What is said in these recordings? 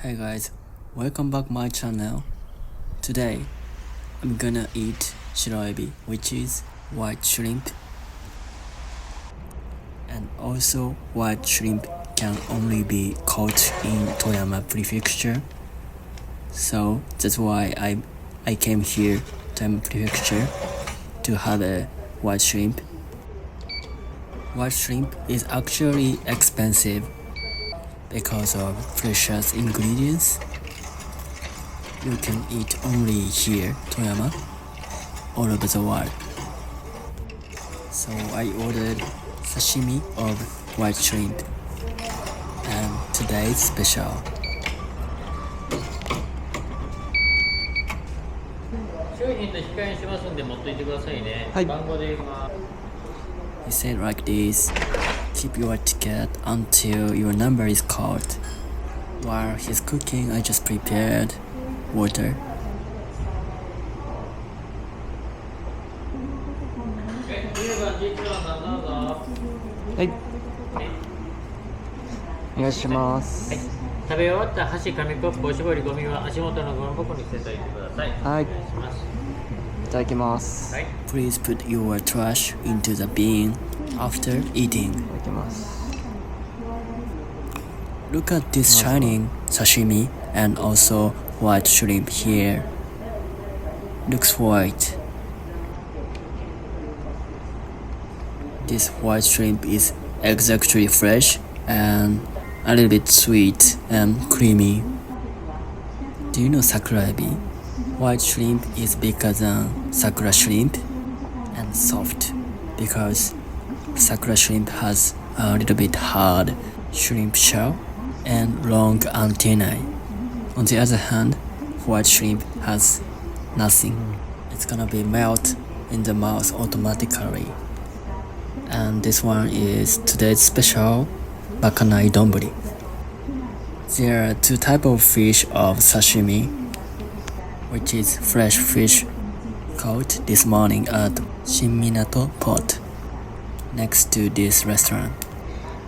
Hey guys, welcome back my channel. Today I'm gonna eat Shiroebi, which is white shrimp. And also white shrimp can only be caught in Toyama prefecture. So that's why I came here Toyama prefecture to have a white shrimp. White shrimp is actually expensive because of precious ingredients. You can eat only here, Toyama, all over the world. So I ordered sashimi of white shrimp, and today's special. He said like this: keep your ticket until your number is called. While he's cooking, I just prepared water. Hey. お願いします。食べ終わった箸、紙コップ、おしぼり、ゴミは足元のゴミ箱に捨てておいてください。はい。お願いします。いただきます。はい。 Please put your trash into the bin after eating. いただきます。Look at this shining sashimi and also white shrimp here. Looks white. This white shrimp is exactly fresh and a little bit sweet and creamy. Do you know Shiroebi? White shrimp is bigger than sakura shrimp and soft because sakura shrimp has a little bit hard shrimp shell and long antennae. On the other hand, white shrimp has nothing. It's gonna be melt in the mouth automatically. And this one is today's special Makanai donburi. There are two types of fish of sashimi, which is fresh fish caught this morning at Shinminato Port, next to this restaurant.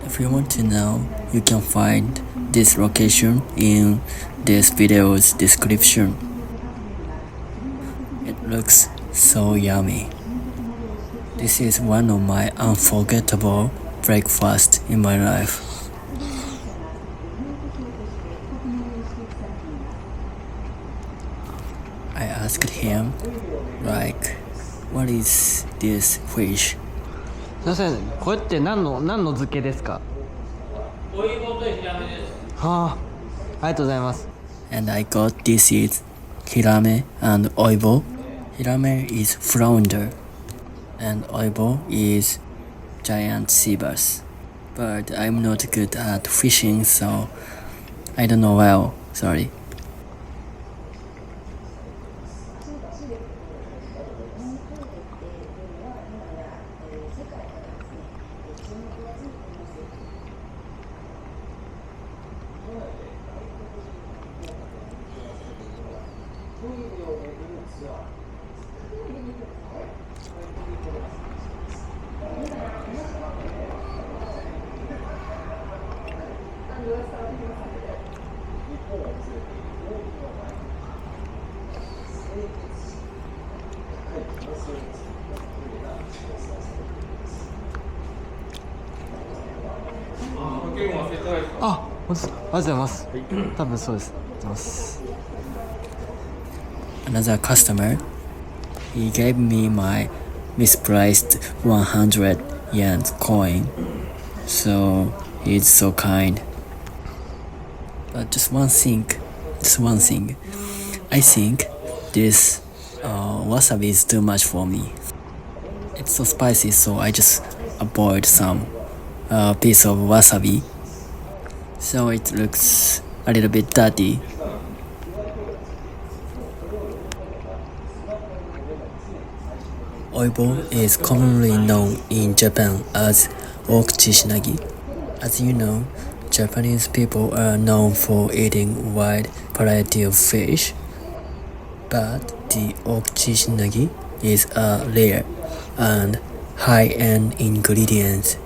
If you want to know, you can find this location in this video's description. It looks so yummy. This is one of my unforgettable breakfasts in my life. I asked him, like, what is this fish? すいません、これって何の漬けですか？お芋とヒラメです。はあ、ありがとうございます。 And I got this is hirame and oibo. Hirame is flounder and oibo is giant sea bass. But I'm not good at fishing, so I don't know well, sorry.あ、本当ですか？ありがとうございます。多分そうです。ありがとうございます。 Another customer, he gave me my mispriced 100 yen coin, so he's so kind. But just one thing, I think this wasabi is too much for me. It's so spicy, so I just avoid some piece of wasabi, so it looks a little bit dirty. Oibo is commonly known in Japan as okchishinagi. As you know, Japanese people are known for eating a wide variety of fish, but the okchishinagi is a rare and high-end ingredient.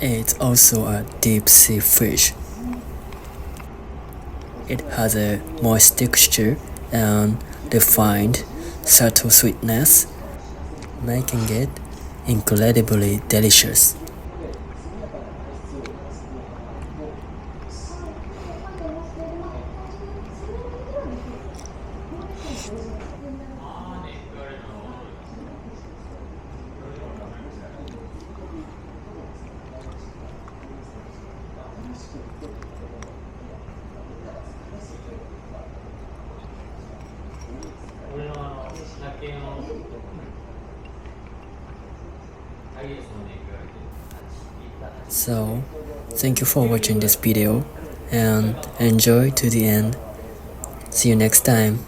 It's also a deep sea fish. It has a moist texture and refined, subtle sweetness, making it incredibly delicious. So, thank you for watching this video and enjoy to the end. See you next time.